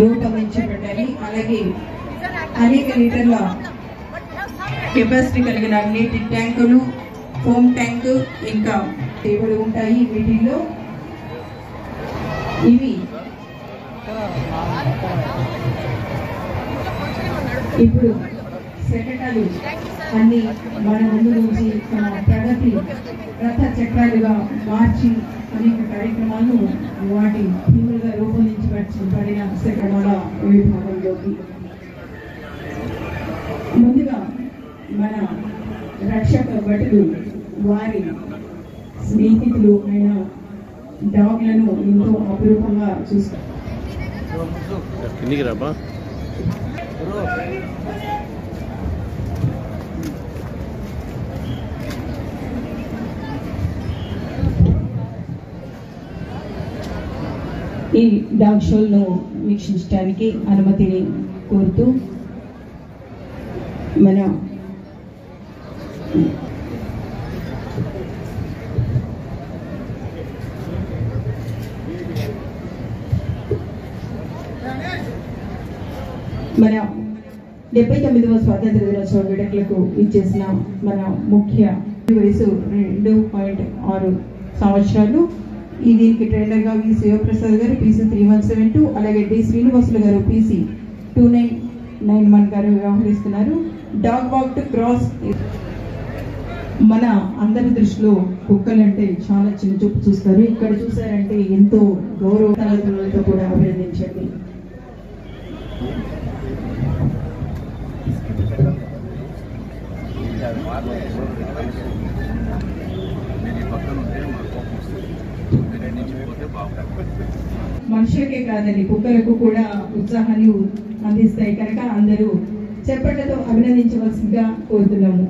రూపొందించబడ్డాయి. అలాగే అనేక లీటర్ల కెపాసిటీ కలిగిన నీటి ట్యాంకులు, ఫోమ్ ట్యాంకు ఇంకా టేబుల్ ఉంటాయి. వీటిల్లో ఇవి ఇప్పుడు శకటాలు అన్ని మన ముందు నుంచి తన ప్రగతి రథ చక్రాలుగా మార్చి అనేక కార్యక్రమాలు వాటి థీములుగా రూపొందించబడిన శకటాల విభాగంలోకి ముందుగా మన రక్షక భటులు వారి స్నేహితులు అయిన డాగ్లను ఎంతో అపురూపంగా చూస్తారు. ఈ డాగ్ షోలను వీక్షించడానికి అనుమతిని కోరుతూ మన మన 79వ స్వాతంత్ర దినోత్సవ వేడుకలకు ఇచ్చేసిన మన ముఖ్య వయసు 2.6 సంవత్సరాలు. ఈ దీనికి ట్రైనర్ గా వి శివప్రసాద్ గారు PC 3172, అలాగే డి శ్రీనివాసులు గారు PC 2991 గారు వ్యవహరిస్తున్నారు. Dog walk to cross. మన అందరి దృష్టిలో కుక్కలంటే చాలా చిన్న చూపు చూస్తారు. ఇక్కడ చూసారంటే ఎంతో గౌరవతో కూడా అభినందించండి. మనుషులకే కాదండి, కుక్కలకు కూడా ఉత్సాహాన్ని అందిస్తాయి కనుక అందరూ చప్పట్లతో అభినందించవలసిందిగా కోరుతున్నాము.